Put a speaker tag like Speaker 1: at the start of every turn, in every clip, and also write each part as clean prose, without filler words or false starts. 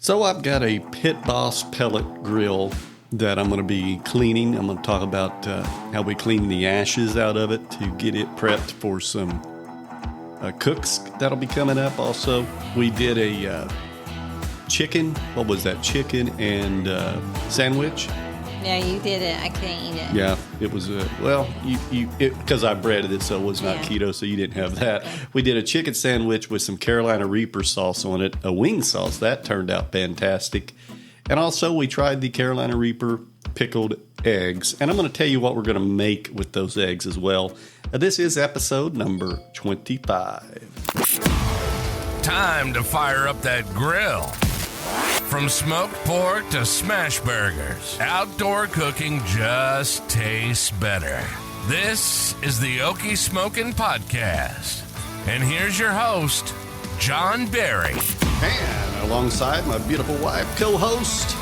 Speaker 1: So I've got a Pit Boss pellet grill that I'm going to be cleaning. I'm going to talk about how we clean the ashes out of it to get it prepped for some cooks that'll be coming up. Also, we did a chicken. What was that? Chicken and sandwich.
Speaker 2: Yeah, you did it. I couldn't eat it.
Speaker 1: Yeah, it was because I breaded it, so it was not keto, so you didn't have that. Okay. We did a chicken sandwich with some Carolina Reaper sauce on it, a wing sauce. That turned out fantastic. And also, we tried the Carolina Reaper pickled eggs. And I'm going to tell you what we're going to make with those eggs as well. This is episode number 25.
Speaker 3: Time to fire up that grill. From smoked pork to smash burgers, outdoor cooking just tastes better. This is the Okie Smokin podcast. And here's your host, John Berry.
Speaker 1: And alongside my beautiful wife, co-host,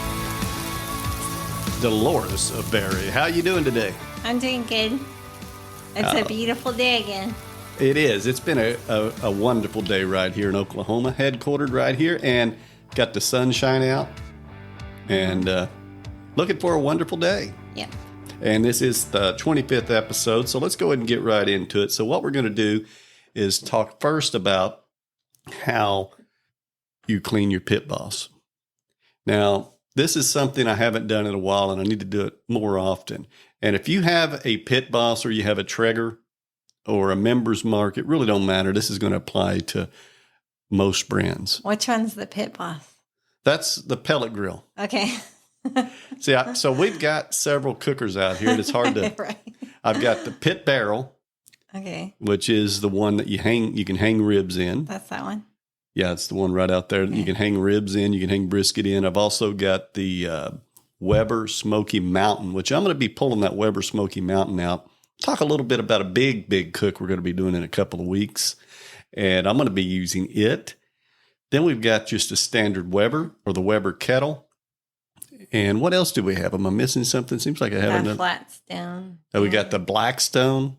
Speaker 1: Dolores Berry. How you doing today?
Speaker 2: I'm doing good. It's a beautiful day again.
Speaker 1: It is. It's been a wonderful day right here in Oklahoma, headquartered right here, and got the sunshine out, and looking for a wonderful day.
Speaker 2: Yeah.
Speaker 1: And this is the 25th episode, so let's go ahead and get right into it. So what we're going to do is talk first about how you clean your Pit Boss. Now, this is something I haven't done in a while, and I need to do it more often. And if you have a Pit Boss or you have a Traeger or a Member's Mark, it really don't matter. This is going to apply to most brands.
Speaker 2: Which one's the Pit Boss?
Speaker 1: That's the pellet grill.
Speaker 2: Okay.
Speaker 1: See, so we've got several cookers out here, and it's hard to.
Speaker 2: Right.
Speaker 1: I've got the Pit Barrel.
Speaker 2: Okay.
Speaker 1: Which is the one that you can hang ribs in.
Speaker 2: That's that one.
Speaker 1: Yeah, it's the one right out there. Okay. You can hang ribs in. You can hang brisket in. I've also got the Weber Smoky Mountain, which I'm going to be pulling that Weber Smoky Mountain out. Talk a little bit about a big cook we're going to be doing in a couple of weeks. And I'm going to be using it. Then we've got just a standard Weber or the Weber kettle. And what else do we have? Am I missing something? Seems like I haven't done.
Speaker 2: Flatstone.
Speaker 1: Oh, we got the Blackstone.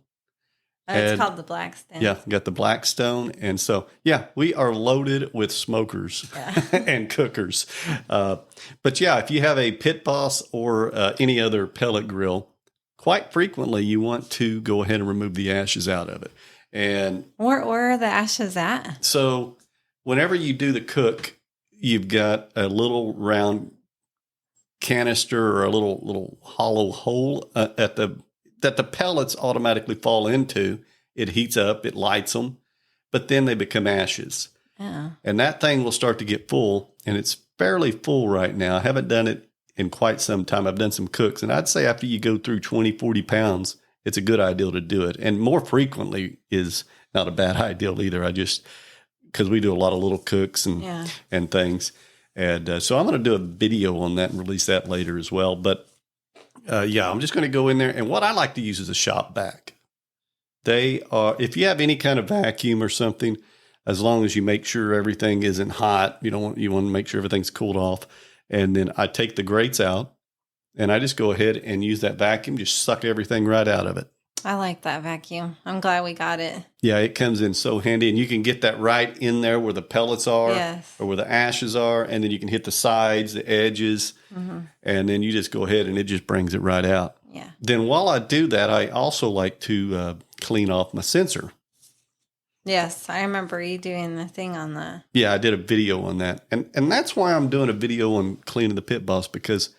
Speaker 2: It's called the Blackstone.
Speaker 1: Yeah, got the Blackstone. And so, yeah, we are loaded with smokers and cookers. But yeah, if you have a Pit Boss or any other pellet grill, quite frequently you want to go ahead and remove the ashes out of it. And
Speaker 2: where are the ashes at? So
Speaker 1: whenever you do the cook, you've got a little round canister or a little hollow hole that the pellets automatically fall into. It heats up, it lights them, but then they become ashes.
Speaker 2: Oh.
Speaker 1: And that thing will start to get full, and it's fairly full right now. I haven't done it in quite some time. I've done some cooks, and I'd say after you go through 20, 40 pounds, it's a good idea to do it. And more frequently is not a bad idea either. Because we do a lot of little cooks and things. And so I'm going to do a video on that and release that later as well. But I'm just going to go in there. And what I like to use is a shop vac. They are, if you have any kind of vacuum or something, as long as you make sure everything isn't hot, you want to make sure everything's cooled off. And then I take the grates out. And I just go ahead and use that vacuum, just suck everything right out of it.
Speaker 2: I like that vacuum. I'm glad we got it.
Speaker 1: Yeah, it comes in so handy. And you can get that right in there where the pellets are or where the ashes are. And then you can hit the sides, the edges. Mm-hmm. And then you just go ahead and it just brings it right out.
Speaker 2: Yeah.
Speaker 1: Then while I do that, I also like to clean off my sensor.
Speaker 2: Yes, I remember you doing the thing on the...
Speaker 1: Yeah, I did a video on that. And that's why I'm doing a video on cleaning the Pit Boss, because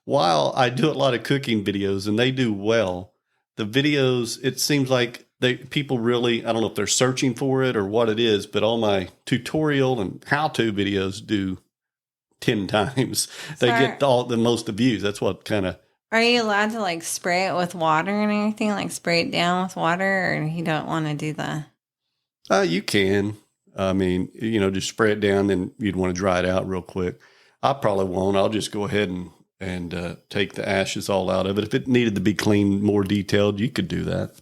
Speaker 1: while I do a lot of cooking videos and they do well, the videos, it seems like people really, I don't know if they're searching for it or what it is, but all my tutorial and how-to videos do 10 times. They get the most views. That's what kind of...
Speaker 2: Are you allowed to spray it with water and anything? Spray it down with water, or you don't want to do that?
Speaker 1: You can. I mean, just spray it down, then you'd want to dry it out real quick. I probably won't. I'll just go ahead and take the ashes all out of it. If it needed to be cleaned more detailed, you could do that.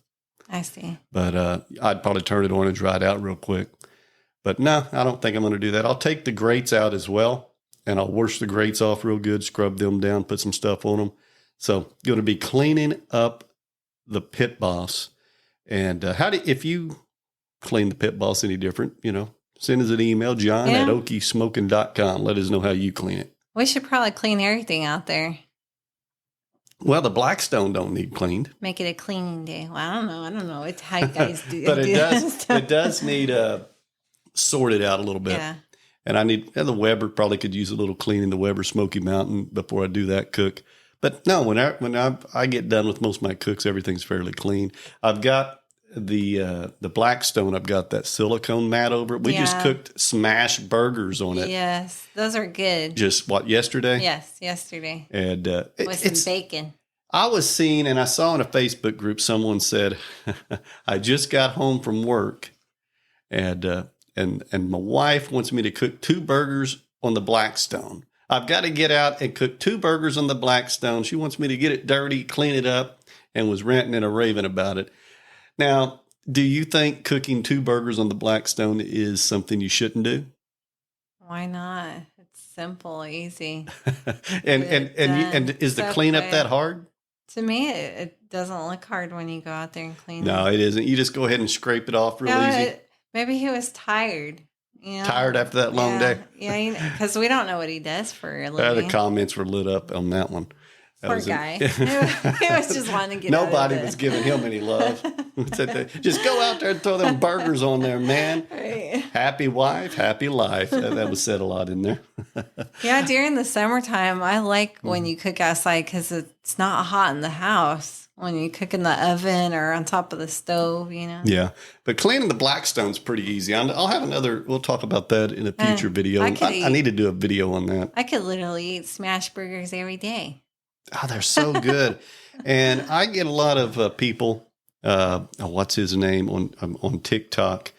Speaker 2: I see.
Speaker 1: But I'd probably turn it on and dry it out real quick. But no, I don't think I'm going to do that. I'll take the grates out as well, and I'll wash the grates off real good, scrub them down, put some stuff on them. So going to be cleaning up the Pit Boss. And if you clean the Pit Boss any different, send us an email, John
Speaker 2: Yeah.
Speaker 1: at okiesmokin.com. Let us know how you clean it.
Speaker 2: We should probably clean everything out there.
Speaker 1: Well, the Blackstone don't need cleaned.
Speaker 2: Make it a cleaning day. Well, I don't know. It's how you guys do
Speaker 1: But it
Speaker 2: does.
Speaker 1: does need sorted out a little bit.
Speaker 2: Yeah.
Speaker 1: And the Weber probably could use a little cleaning, the Weber Smoky Mountain, before I do that cook. But no, when I get done with most of my cooks, everything's fairly clean. I've got the Blackstone. I've got that silicone mat over it. We just cooked smash burgers on it.
Speaker 2: Yes, those are good.
Speaker 1: Just yesterday?
Speaker 2: Yes, yesterday.
Speaker 1: And
Speaker 2: with some bacon.
Speaker 1: I was seeing, and I saw in a Facebook group, someone said, I just got home from work, and my wife wants me to cook 2 burgers on the Blackstone. I've got to get out and cook 2 burgers on the Blackstone. She wants me to get it dirty, clean it up, and was ranting and raving about it. Now, do you think cooking 2 burgers on the Blackstone is something you shouldn't do?
Speaker 2: Why not? It's simple, easy.
Speaker 1: and is the cleanup that hard?
Speaker 2: To me, it doesn't look hard when you go out there and clean it.
Speaker 1: No, it isn't. You just go ahead and scrape it off real easy.
Speaker 2: Maybe he was tired. You know?
Speaker 1: Tired after that long day?
Speaker 2: Yeah, because we don't know what he does for a living.
Speaker 1: The comments were lit up on that one.
Speaker 2: Poor guy. He was just wanting to get
Speaker 1: Nobody
Speaker 2: out of
Speaker 1: was giving him any love. Just go out there and throw them burgers on there, man. Right. Happy wife, happy life. That was said a lot in there.
Speaker 2: Yeah, during the summertime, I like when you cook outside because it's not hot in the house when you cook in the oven or on top of the stove, you know?
Speaker 1: Yeah. But cleaning the Blackstone's pretty easy. I'll have we'll talk about that in a future video. I need to do a video on that.
Speaker 2: I could literally eat smash burgers every day.
Speaker 1: Oh, they're so good. And I get a lot of people, what's his name on TikTok?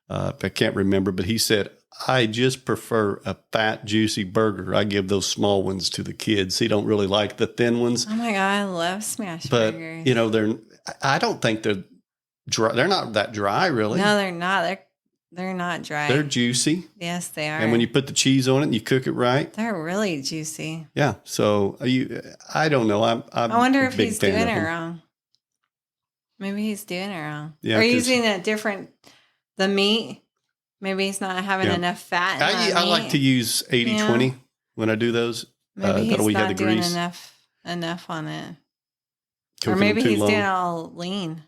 Speaker 1: I can't remember, but he said, I just prefer a fat, juicy burger. I give those small ones to the kids. He don't really like the thin ones.
Speaker 2: Oh my God, I love smash burgers.
Speaker 1: But, I don't think they're dry. They're not that dry, really.
Speaker 2: No, they're not. They're not dry.
Speaker 1: They're juicy.
Speaker 2: Yes, they are.
Speaker 1: And when you put the cheese on it and you cook it right.
Speaker 2: They're really juicy.
Speaker 1: Yeah. So I don't know. I
Speaker 2: wonder if he's doing it wrong. Maybe he's doing it wrong. Yeah, or using the meat. Maybe he's not having enough fat in that meat.
Speaker 1: I like to use 80-20 when I do those.
Speaker 2: Maybe he's not doing enough on it. Or maybe he's doing it all lean.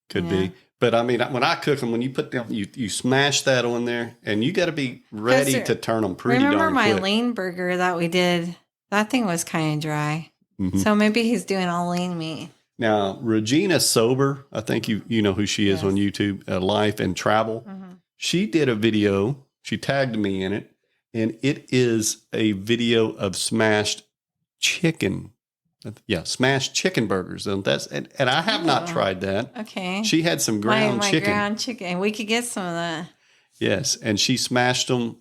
Speaker 1: Could be. But I mean, when I cook them, when you put them, you smash that on there, and you got to be ready to turn them pretty darn quick.
Speaker 2: Remember my lean burger that we did? That thing was kind of dry. Mm-hmm. So maybe he's doing all lean meat.
Speaker 1: Now, Regina Sober, I think you know who she is on YouTube, Life and Travel. Mm-hmm. She did a video. She tagged me in it, and it is a video of smashed chicken. Yeah, smashed chicken burgers. And I have not tried that.
Speaker 2: Okay.
Speaker 1: She had some ground chicken.
Speaker 2: Ground chicken. We could get some of that.
Speaker 1: Yes, and she smashed them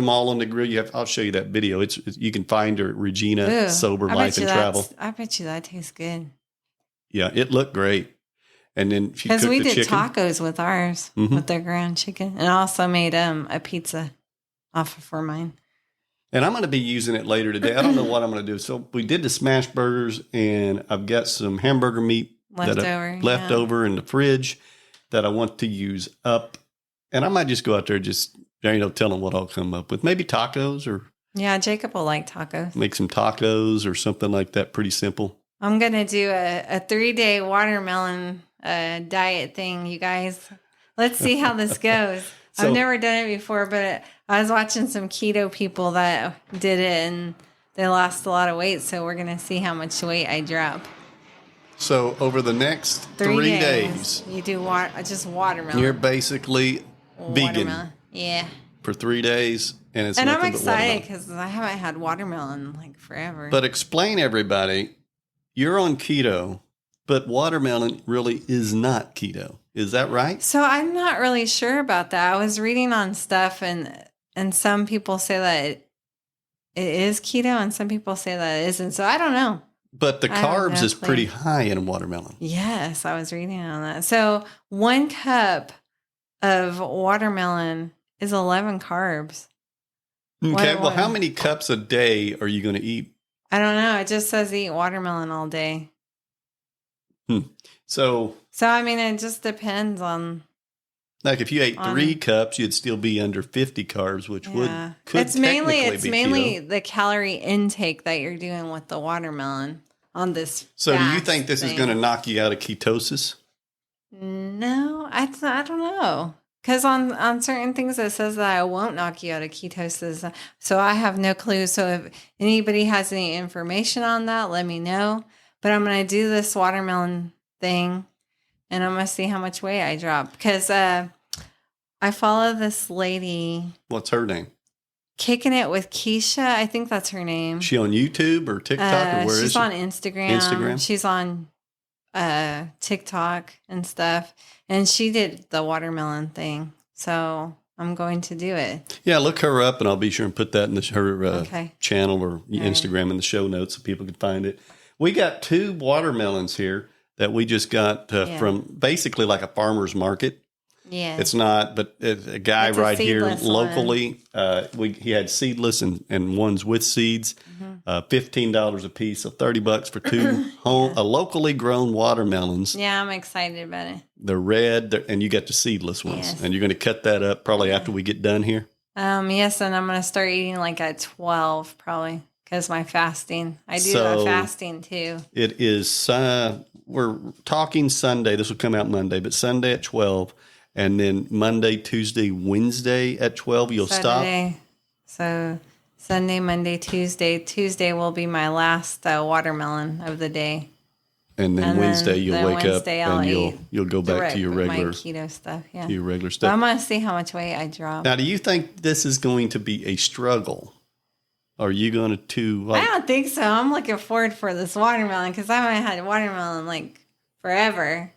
Speaker 1: all on the grill. I'll show you that video. You can find her, Regina Sober Life and Travel.
Speaker 2: I bet you that tastes good.
Speaker 1: Yeah, it looked great. And then she cooked the chicken. Because we did
Speaker 2: tacos with ours, with their ground chicken. And I also made a pizza for mine.
Speaker 1: And I'm going to be using it later today. I don't know what I'm going to do. So we did the smash burgers, and I've got some hamburger meat left over in the fridge that I want to use up. And I might just go out there, tell them what I'll come up with. Maybe tacos or...
Speaker 2: Yeah, Jacob will like tacos.
Speaker 1: Make some tacos or something like that. Pretty simple.
Speaker 2: I'm going to do a 3-day watermelon diet thing, you guys. Let's see how this goes. I've never done it before, but I was watching some keto people that did it, and they lost a lot of weight. So we're going to see how much weight I drop.
Speaker 1: So over the next 3 days,
Speaker 2: you do just watermelon.
Speaker 1: You're basically vegan.
Speaker 2: Yeah.
Speaker 1: For 3 days, and
Speaker 2: I'm excited because I haven't had watermelon like forever.
Speaker 1: But explain, everybody, you're on keto, but watermelon really is not keto. Is that right?
Speaker 2: So I'm not really sure about that. I was reading on stuff, and some people say that it is keto, and some people say that it isn't. So I don't know.
Speaker 1: But the carbs is pretty high in watermelon.
Speaker 2: Yes, I was reading on that. So 1 cup of watermelon is 11 carbs.
Speaker 1: Okay, well, how many cups a day are you going to eat?
Speaker 2: I don't know. It just says eat watermelon all day.
Speaker 1: So,
Speaker 2: I mean, it just depends on
Speaker 1: Like if you ate 3 cups, you'd still be under 50 carbs, which could
Speaker 2: it's mainly
Speaker 1: keto.
Speaker 2: the calorie intake that you're doing with the watermelon on this.
Speaker 1: So do you think this is going to knock you out of ketosis?
Speaker 2: No, I don't know. Because on certain things it says that I won't knock you out of ketosis. So I have no clue. So if anybody has any information on that, let me know. But I'm going to do this watermelon thing. And I'm going to see how much weight I drop. Because I follow this lady.
Speaker 1: What's her name?
Speaker 2: Kicking It with Keisha. I think that's her name.
Speaker 1: Is she on YouTube or TikTok? Or where is she?
Speaker 2: She's on Instagram. She's on TikTok and stuff. And she did the watermelon thing. So I'm going to do it.
Speaker 1: Yeah, look her up. And I'll be sure and put that in her channel or Instagram in the show notes so people can find it. We got 2 watermelons here that we just got from basically like a farmer's market. Yeah, it's not, but a guy right here locally. He had seedless and ones with seeds. $15 a piece, so $30 for 2 a locally grown watermelons.
Speaker 2: Yeah, I'm excited about it.
Speaker 1: They're red, and you got the seedless ones, and you're going to cut that up probably after we get done here.
Speaker 2: Yes, and I'm going to start eating like at 12 probably. Because my fasting. I do a fasting too.
Speaker 1: It is, we're talking Sunday. This will come out Monday, but Sunday at 12. And then Monday, Tuesday, Wednesday at 12, you'll
Speaker 2: Saturday.
Speaker 1: Stop.
Speaker 2: So Sunday, Monday, Tuesday. Tuesday will be my last watermelon of the day.
Speaker 1: And then Wednesday you'll wake up and you'll go back to your regular
Speaker 2: my keto stuff. Yeah.
Speaker 1: To your regular stuff.
Speaker 2: But I'm going to see how much weight I drop.
Speaker 1: Now, do you think this is going to be a struggle? Are you going to
Speaker 2: I don't think so. I'm looking forward for this watermelon because I haven't had watermelon like forever.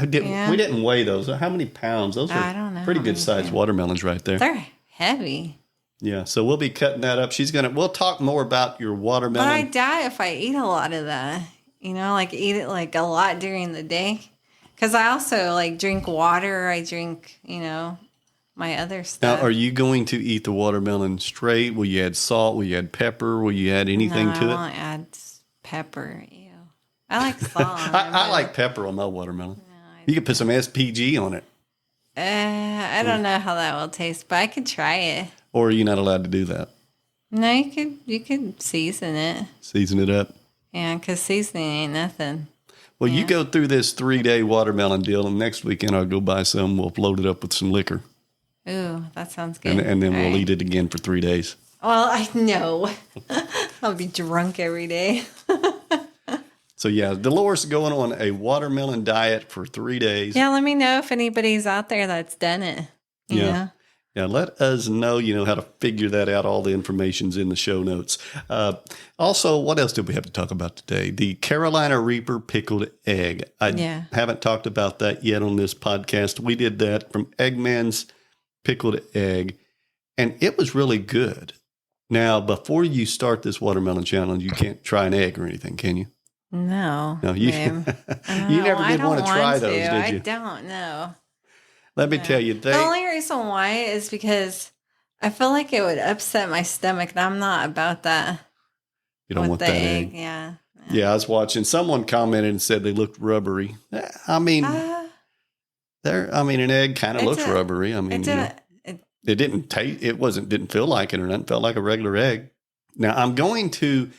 Speaker 1: We didn't weigh those. How many pounds? Those
Speaker 2: I don't know.
Speaker 1: Pretty good sized watermelons right there.
Speaker 2: They're heavy.
Speaker 1: Yeah, so we'll be cutting that up. We'll talk more about your watermelon.
Speaker 2: But I die if I eat a lot of that. Like eat it like a lot during the day. Because I also like drink water. I drink, my other stuff.
Speaker 1: Now, are you going to eat the watermelon straight? Will you add salt? Will you add pepper? Will you add anything to it?
Speaker 2: I won't add pepper. Ew. I like salt.
Speaker 1: I like pepper on my watermelon. No, you could put some SPG on it.
Speaker 2: I don't know how that will taste, but I could try it.
Speaker 1: Or are you not allowed to do that?
Speaker 2: No, you could season it.
Speaker 1: Season it up?
Speaker 2: Yeah, because seasoning ain't nothing.
Speaker 1: Well, you go through this 3-day watermelon deal, and next weekend I'll go buy some. We'll load it up with some liquor.
Speaker 2: Ooh, that sounds good.
Speaker 1: And then we'll eat it again for 3 days.
Speaker 2: Well, I know. I'll be drunk every day.
Speaker 1: So, yeah, Dolores is going on a watermelon diet for 3 days.
Speaker 2: Yeah, let me know if anybody's out there that's done it.
Speaker 1: Yeah. Yeah, let us know, how to figure that out. All the information's in the show notes. Also, what else did we have to talk about today? The Carolina Reaper pickled egg. I haven't talked about that yet on this podcast. We did that from Eggman's pickled egg, and it was really good. Now, before you start this watermelon challenge, you can't try an egg or anything, can you?
Speaker 2: No,
Speaker 1: you never did want to try those, did you?
Speaker 2: I don't know.
Speaker 1: Let me tell you.
Speaker 2: The only reason why is because I feel like it would upset my stomach, and I'm not about that.
Speaker 1: You don't want that egg?
Speaker 2: Yeah.
Speaker 1: Yeah, I was watching. Someone commented and said they looked rubbery. I mean, an egg kind of looks rubbery. I mean, it didn't taste. Didn't feel like it or nothing. Felt like a regular egg. Now I'm going to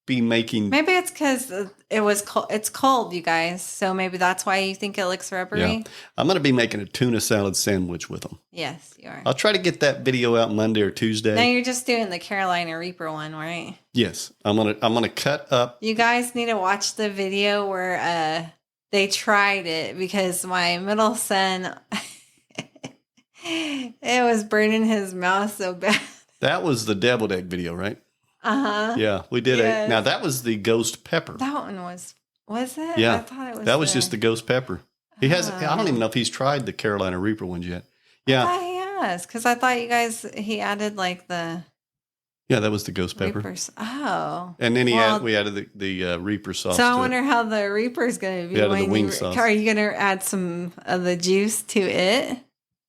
Speaker 1: be making.
Speaker 2: Maybe it's because it was cold. It's cold, you guys. So maybe that's why you think it looks rubbery.
Speaker 1: Yeah. I'm going to be making a tuna salad sandwich with them.
Speaker 2: Yes, you are.
Speaker 1: I'll try to get that video out Monday or Tuesday.
Speaker 2: Now you're just doing the Carolina Reaper one, right?
Speaker 1: Yes, I'm gonna cut up.
Speaker 2: You guys need to watch the video where they tried it because my middle son, it was burning his mouth so bad.
Speaker 1: That was the deviled egg video, right?
Speaker 2: Uh-huh.
Speaker 1: Yeah, we did it. Now, that was the ghost pepper.
Speaker 2: That one was it?
Speaker 1: Yeah.
Speaker 2: I thought it was
Speaker 1: that was just the ghost pepper. He hasn't, I don't even know if he's tried the Carolina Reaper ones yet. Yeah.
Speaker 2: I thought he has, because I thought he added like the...
Speaker 1: Yeah, that was the ghost pepper.
Speaker 2: Reapers. Oh.
Speaker 1: And then we added the Reaper sauce.
Speaker 2: So I wonder how the Reaper's going to be.
Speaker 1: Yeah, the wing sauce.
Speaker 2: Are you going to add some of the juice to it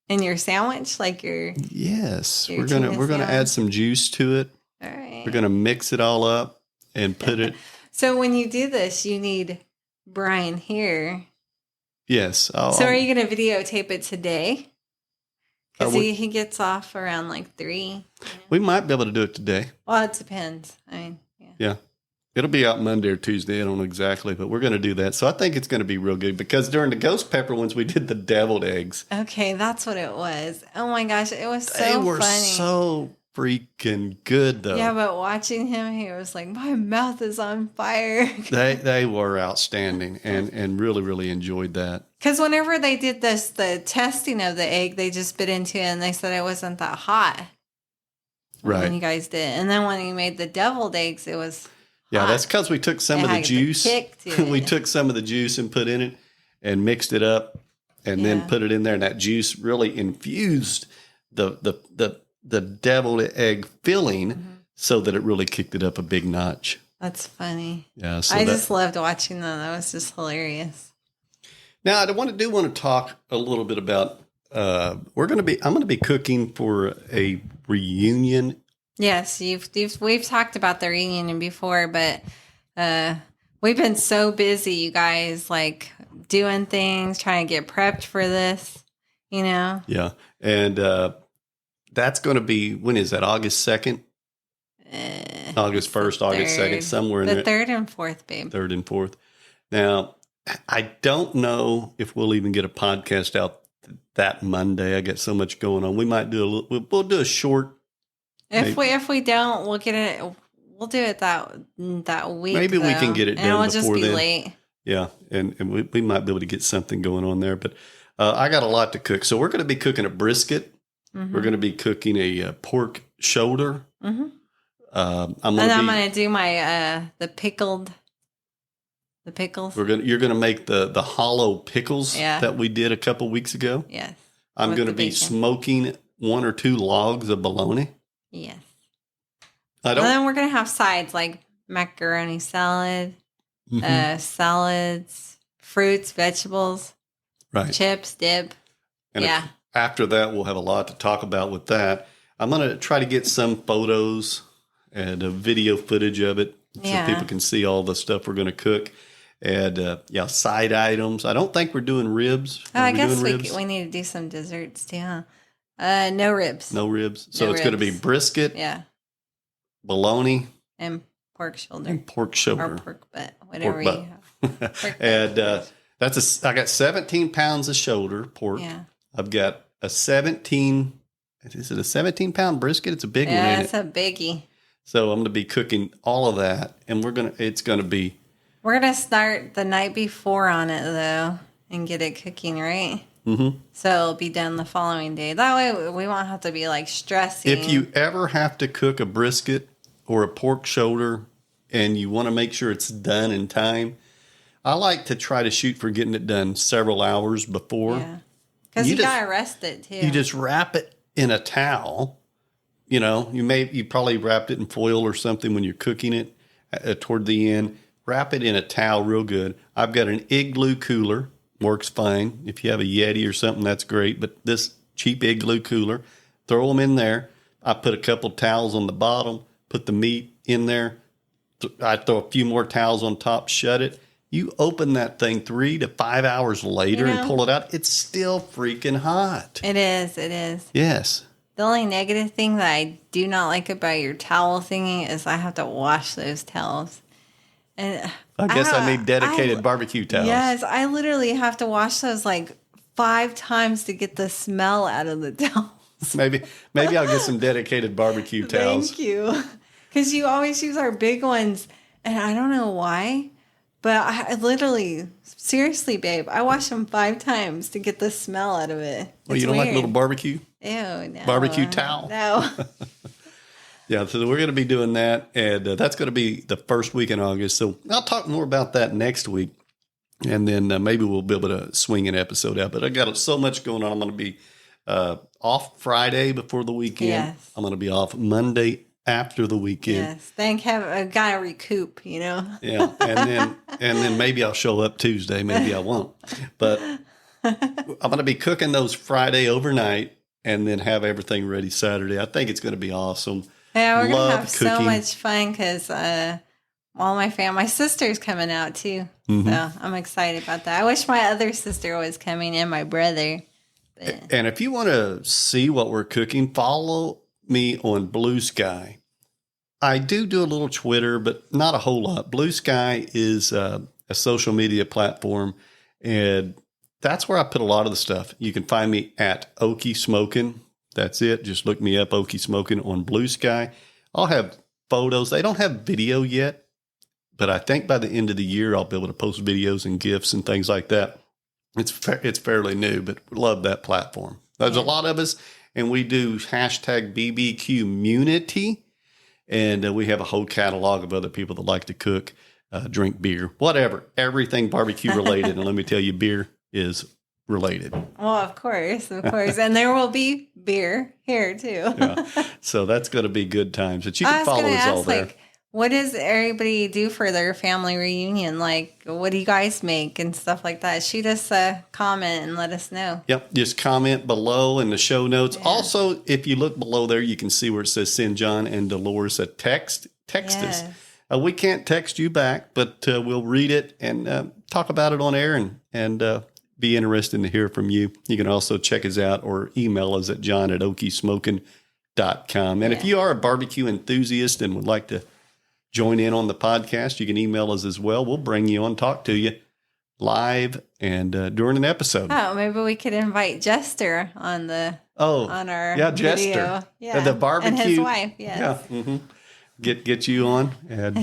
Speaker 2: in your sandwich, like your?
Speaker 1: Yes, we're gonna add some juice to it.
Speaker 2: All right.
Speaker 1: We're gonna mix it all up and put it.
Speaker 2: So when you do this, you need brine here,
Speaker 1: Yes.
Speaker 2: So are you going to videotape it today? Because
Speaker 1: we-
Speaker 2: he gets off around like 3.
Speaker 1: We might be able to do it today.
Speaker 2: Well, it depends. I mean, yeah.
Speaker 1: Yeah. It'll be out Monday or Tuesday. I don't know exactly, but we're going to do that. So I think it's going to be real good because during the ghost pepper ones, we did the deviled eggs.
Speaker 2: Okay, that's what it was. Oh my gosh, it was so
Speaker 1: They were
Speaker 2: funny.
Speaker 1: so freaking good, though.
Speaker 2: Yeah, but watching him, he was like, my mouth is on fire.
Speaker 1: They were outstanding and really, really enjoyed that.
Speaker 2: Because whenever they did the testing of the egg, they just bit into it and they said it wasn't that hot.
Speaker 1: Right.
Speaker 2: When you guys did. And then when you made the deviled eggs, it was
Speaker 1: Yeah,
Speaker 2: hot.
Speaker 1: that's because we took some
Speaker 2: It
Speaker 1: of the
Speaker 2: had
Speaker 1: juice.
Speaker 2: kick to
Speaker 1: We
Speaker 2: it.
Speaker 1: took some of the juice and put in it and mixed it up and then
Speaker 2: Yeah.
Speaker 1: put it in there. And that juice really infused the deviled egg filling so that it really kicked it up a big notch.
Speaker 2: That's funny.
Speaker 1: Yeah, so
Speaker 2: I just loved watching them. That was just hilarious.
Speaker 1: now I want to talk a little bit about I'm going to be cooking for a reunion.
Speaker 2: Yes, we've talked about the reunion before, but we've been so busy, you guys, like doing things, trying to get prepped for this, you know?
Speaker 1: Yeah. And that's going to be, when is that? August 2nd? August 1st, August 2nd, somewhere in
Speaker 2: the
Speaker 1: there.
Speaker 2: 3rd and 4th, babe.
Speaker 1: 3rd and 4th. Now, I don't know if we'll even get a podcast out that Monday. I got so much going on. We might do we'll do a short.
Speaker 2: If we don't, we'll get it. We'll do it that week.
Speaker 1: Maybe we
Speaker 2: though,
Speaker 1: can get it
Speaker 2: and
Speaker 1: done
Speaker 2: we'll just
Speaker 1: before
Speaker 2: be
Speaker 1: then.
Speaker 2: late.
Speaker 1: Yeah, and we might be able to get something going on there. But I got a lot to cook. So we're going to be cooking a brisket. We're going to be cooking a pork shoulder.
Speaker 2: Mm-hmm.
Speaker 1: I'm going
Speaker 2: to do my the pickles.
Speaker 1: You're going to make the hollow pickles
Speaker 2: Yeah.
Speaker 1: that we did a couple weeks ago.
Speaker 2: Yes.
Speaker 1: I'm
Speaker 2: With
Speaker 1: going to
Speaker 2: the
Speaker 1: be
Speaker 2: bacon.
Speaker 1: smoking 1 or 2 logs of bologna.
Speaker 2: Yes.
Speaker 1: I
Speaker 2: And
Speaker 1: don't.
Speaker 2: then we're gonna have sides like macaroni salad, salads, fruits, vegetables,
Speaker 1: Right.
Speaker 2: chips, dip.
Speaker 1: And
Speaker 2: yeah.
Speaker 1: After that, we'll have a lot to talk about with that. I'm going to try to get some photos and video footage of it
Speaker 2: Yeah.
Speaker 1: so people can see all the stuff we're going to cook. And side items. I don't think we're doing ribs.
Speaker 2: Oh, I guess
Speaker 1: doing ribs?
Speaker 2: we need to do some desserts too, huh? No ribs.
Speaker 1: No ribs. So
Speaker 2: No
Speaker 1: it's going to be
Speaker 2: ribs.
Speaker 1: brisket,
Speaker 2: Yeah.
Speaker 1: bologna,
Speaker 2: And pork shoulder.
Speaker 1: and pork shoulder.
Speaker 2: Or pork butt. Whatever
Speaker 1: Pork
Speaker 2: you
Speaker 1: butt.
Speaker 2: have. Pork
Speaker 1: And
Speaker 2: butt.
Speaker 1: I got 17 pounds of shoulder pork.
Speaker 2: Yeah.
Speaker 1: I've got a 17. Is it a 17-pound brisket? It's a big one.
Speaker 2: Yeah,
Speaker 1: Ain't
Speaker 2: it's
Speaker 1: it?
Speaker 2: a biggie.
Speaker 1: So I'm going to be cooking all of that, and it's going to be.
Speaker 2: We're gonna start the night before on it though and get it cooking, right?
Speaker 1: Mm-hmm.
Speaker 2: So it'll be done the following day. That way we won't have to be like stressing.
Speaker 1: If you ever have to cook a brisket or a pork shoulder, and you want to make sure it's done in time, I like to try to shoot for getting it done several hours before.
Speaker 2: Yeah. Because you
Speaker 1: just-
Speaker 2: gotta rest it too.
Speaker 1: You just wrap it in a towel. You know, you probably wrapped it in foil or something when you're cooking it toward the end. Wrap it in a towel real good. I've got an Igloo cooler. Works fine. If you have a Yeti or something, that's great. But this cheap Igloo cooler, throw them in there. I put a couple towels on the bottom, put the meat in there. I throw a few more towels on top, shut it. You open that thing 3 to 5 hours later and pull it out. It's still freaking hot.
Speaker 2: It is. It is.
Speaker 1: Yes.
Speaker 2: The only negative thing that I do not like about your towel thingy is I have to wash those towels. And
Speaker 1: I guess I need dedicated barbecue towels.
Speaker 2: Yes, I literally have to wash those like 5 times to get the smell out of the towels.
Speaker 1: Maybe I'll get some dedicated barbecue towels.
Speaker 2: Thank you. Because you always use our big ones, and I don't know why, but I literally, seriously, babe, I wash them 5 times to get the smell out of it.
Speaker 1: Well,
Speaker 2: It's
Speaker 1: you don't like
Speaker 2: weird.
Speaker 1: little barbecue?
Speaker 2: Ew, no.
Speaker 1: Barbecue towel?
Speaker 2: No.
Speaker 1: Yeah, so we're going to be doing that, and that's going to be the first week in August. So I'll talk more about that next week, and then maybe we'll be able to swing an episode out. But I got so much going on. I'm going to be off Friday before the weekend.
Speaker 2: Yes.
Speaker 1: I'm going to be off Monday after the weekend.
Speaker 2: Yes. Thank heaven. I got to recoup, you know?
Speaker 1: Yeah, and then maybe I'll show up Tuesday. Maybe I won't. But I'm going to be cooking those Friday overnight, and then have everything ready Saturday. I think it's going to be awesome.
Speaker 2: Yeah, we're going
Speaker 1: Love
Speaker 2: to have so
Speaker 1: cooking.
Speaker 2: much fun because all my sister's coming out too.
Speaker 1: Mm-hmm.
Speaker 2: So I'm excited about that. I wish my other sister was coming and my brother. But
Speaker 1: And if you want to see what we're cooking, follow me on Blue Sky. I do a little Twitter, but not a whole lot. Blue Sky is a social media platform, and that's where I put a lot of the stuff. You can find me at Okie Smokin. That's it. Just look me up, Okie Smokin, on Blue Sky. I'll have photos. They don't have video yet, but I think by the end of the year, I'll be able to post videos and GIFs and things like that. It's fairly new, but love that platform. There's a lot of us, and we do hashtag BBQ Community, and we have a whole catalog of other people that like to cook, drink beer, whatever, everything barbecue related. And let me tell you, beer is related.
Speaker 2: well, of course. And there will be beer here too.
Speaker 1: Yeah. So that's going to be good times. But you can follow us all there.
Speaker 2: Like, what does everybody do for their family reunion? Like, what do you guys make and stuff like that? Shoot us a comment and let us know.
Speaker 1: Yep. Just comment below in the show notes. Yeah. Also, if you look below there, you can see where it says send John and Dolores a text. Text us. We can't text you back, but we'll read it and talk about it on air and be interested to hear from you. You can also check us out or email us at john@okiesmokin.com. And if you are a barbecue enthusiast and would like to join in on the podcast, you can email us as well. We'll bring you on, talk to you live and during an episode.
Speaker 2: Oh, maybe we could invite Jester on our
Speaker 1: Jester.
Speaker 2: video. Yeah,
Speaker 1: the barbecue
Speaker 2: and his wife. Yes.
Speaker 1: Yeah, get you on and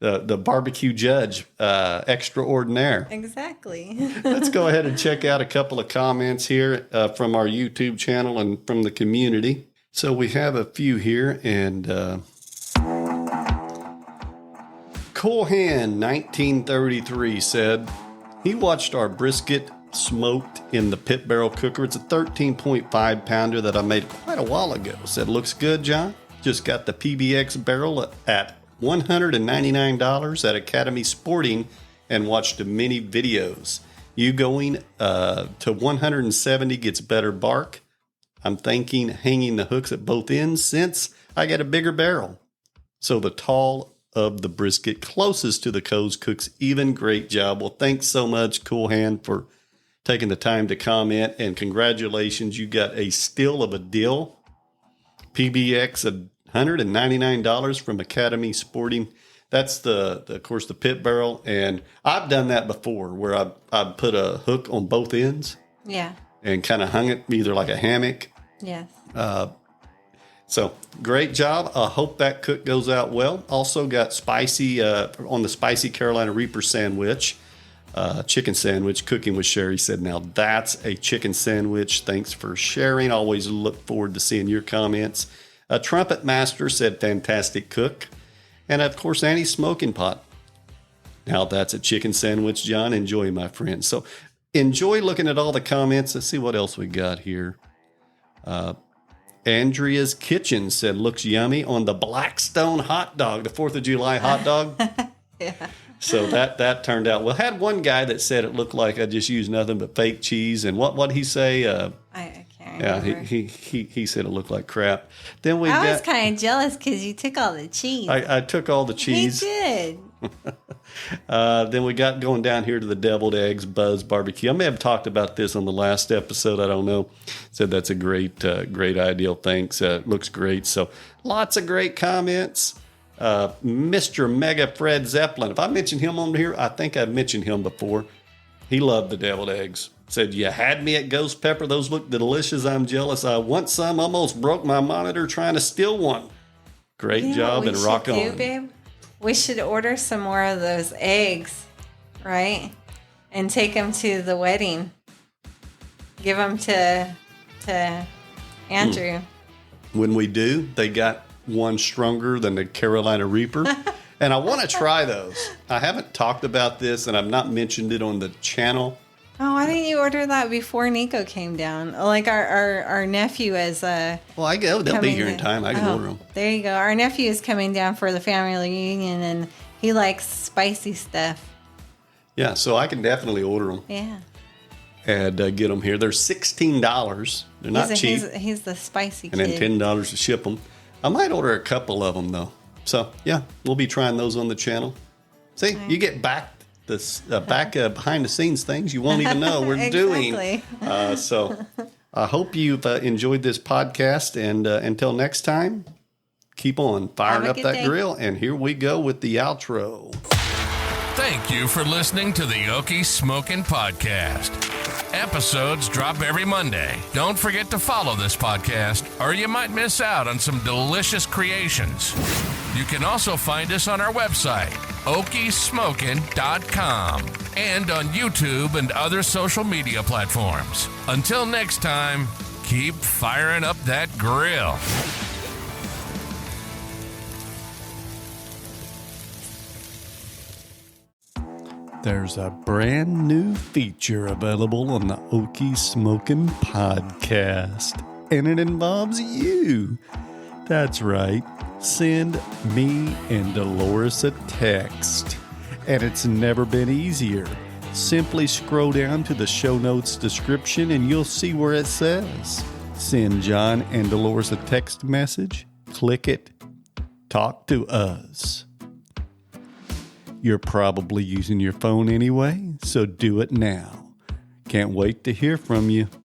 Speaker 1: the barbecue judge extraordinaire.
Speaker 2: Exactly.
Speaker 1: Let's go ahead and check out a couple of comments here from our YouTube channel and from the community. So we have a few here, and Cool Hand 1933 said he watched our brisket smoked in the pit barrel cooker. It's a 13.5 pounder that I made quite a while ago. Said, looks good, John. Just got the PBX barrel at $199 at Academy Sporting and watched many videos. You going to 170 gets better bark. I'm thinking hanging the hooks at both ends since I got a bigger barrel. So the tall of the brisket closest to the coals cooks even. Great job. Well, thanks so much, Cool Hand, for taking the time to comment, and congratulations. You got a steal of a deal. PBX $199 from Academy Sporting. That's of course the pit barrel, and I've done that before where I put a hook on both ends.
Speaker 2: Yeah.
Speaker 1: And kind of hung it either like a hammock.
Speaker 2: Yes.
Speaker 1: So great job. I hope that cook goes out well. Also got spicy on the spicy Carolina Reaper sandwich, chicken sandwich, cooking with Sherry. Said, now that's a chicken sandwich. Thanks for sharing. Always look forward to seeing your comments. Trumpet Master said, fantastic cook. And of course, Annie's Smoking Pot. Now that's a chicken sandwich, John. Enjoy, my friend. So enjoy looking at all the comments. Let's see what else we got here. Andrea's Kitchen said, looks yummy on the Blackstone hot dog, the 4th of July hot dog.
Speaker 2: Yeah.
Speaker 1: So that turned out well. Had one guy that said it looked like I just used nothing but fake cheese. And what he say?
Speaker 2: I can't remember.
Speaker 1: Yeah, he said it looked like crap. Then I
Speaker 2: was kind of jealous because you took all the cheese.
Speaker 1: I took all the cheese.
Speaker 2: He did.
Speaker 1: Then we got going down here to the deviled eggs Buzz barbecue. I may have talked about this on the last episode. I don't know. Said that's a great idea. Thanks. Looks great. So lots of great comments. Mr. Mega Fred Zeppelin. If I mentioned him on here, I think I've mentioned him before. He loved the deviled eggs. Said, you had me at Ghost Pepper. Those look delicious. I'm jealous. I want some. Almost broke my monitor trying to steal one. Great job and rock on.
Speaker 2: Babe? We should order some more of those eggs, right? And take them to the wedding. Give them to Andrew.
Speaker 1: When we do, they got one stronger than the Carolina Reaper. And I want to try those. I haven't talked about this, and I've not mentioned it on the channel.
Speaker 2: Oh, why didn't you order that before Nico came down? Like our nephew is
Speaker 1: well, they'll be here in time. I can order them.
Speaker 2: There you go. Our nephew is coming down for the family reunion, and he likes spicy stuff.
Speaker 1: Yeah, so I can definitely order them.
Speaker 2: Yeah.
Speaker 1: And get them here. They're $16. They're not cheap.
Speaker 2: He's the spicy kid.
Speaker 1: And then $10 to ship them. I might order a couple of them, though. So, yeah, we'll be trying those on the channel. See, you get back behind the scenes things you won't even know we're doing. So I hope you've enjoyed this podcast. And until next time, keep on firing up that grill. And here we go with the outro.
Speaker 3: Thank you for listening to the Okie Smokin podcast. Episodes drop every Monday. Don't forget to follow this podcast, or you might miss out on some delicious creations. You can also find us on our website, okiesmokin.com, and on YouTube and other social media platforms. Until next time, keep firing up that grill.
Speaker 1: There's a brand new feature available on the Okie Smokin podcast, and it involves you. That's right. Send me and Dolores a text, and it's never been easier. Simply scroll down to the show notes description and you'll see where it says send John and Dolores a text message. Click it. Talk to us. You're probably using your phone anyway, so do it now. Can't wait to hear from you.